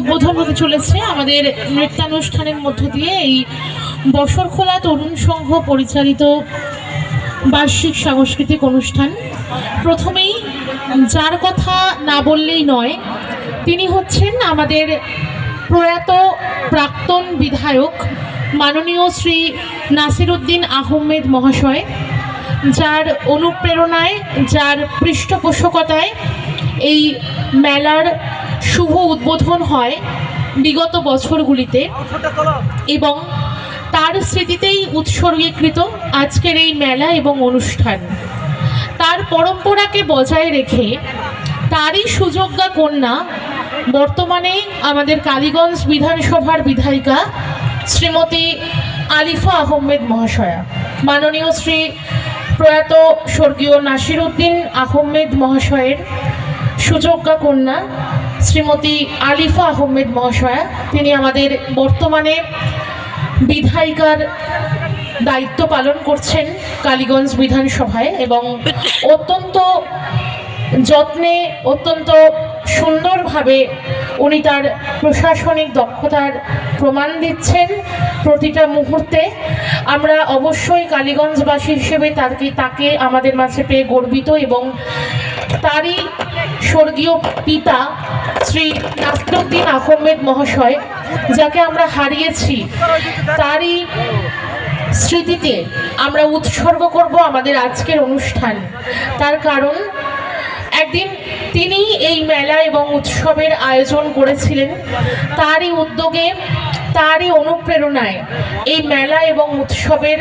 উদ্বোধন হতে চলেছে আমাদের নৃত্যানুষ্ঠানের মধ্য দিয়ে এই বসরখোলা তরুণ সংঘ পরিচালিত বার্ষিক সাংস্কৃতিক অনুষ্ঠান। প্রথমেই যার কথা না বললেই নয়, তিনি হচ্ছেন আমাদের প্রয়াত প্রাক্তন বিধায়ক মাননীয় শ্রী নাসিরউদ্দিন আহমেদ মহাশয়, যার অনুপ্রেরণায়, যার পৃষ্ঠপোষকতায় এই মেলার শুভ উদ্বোধন হয় বিগত বছরগুলিতে, এবং তার স্মৃতিতেই উৎসর্গীকৃত আজকের এই মেলা এবং অনুষ্ঠান। তার পরম্পরাকে বজায় রেখে তারই সুযোগ্যা কন্যা বর্তমানে আমাদের কালীগঞ্জ বিধানসভার বিধায়িকা শ্রীমতী আলিফা আহমেদ মহাশয়া, মাননীয় শ্রী প্রয়াত স্বর্গীয় নাসিরউদ্দিন আহমেদ মহাশয়ের সুযোগ্যা কন্যা শ্রীমতী আলিফা আহমেদ মহাশয়া, তিনি আমাদের বর্তমানে বিধায়িকার দায়িত্ব পালন করছেন কালীগঞ্জ বিধানসভায়, এবং অত্যন্ত যত্নে, অত্যন্ত সুন্দরভাবে উনি তার প্রশাসনিক দক্ষতার প্রমাণ দিচ্ছেন প্রতিটা মুহূর্তে। আমরা অবশ্যই কালীগঞ্জবাসী হিসেবে তাকে আমাদের মাঝে পেয়ে গর্বিত, এবং তারই স্বর্গীয় পিতা শ্রী নাসিরউদ্দিন আহমেদ মহাশয়, যাকে আমরা হারিয়েছি, তারই স্মৃতিতে আমরা উৎসর্গ করব আমাদের আজকের অনুষ্ঠান। তার কারণ একদিন তিনি এই মেলা এবং উৎসবের আয়োজন করেছিলেন, তারই উদ্যোগে, তারই অনুপ্রেরণায় এই মেলা এবং উৎসবের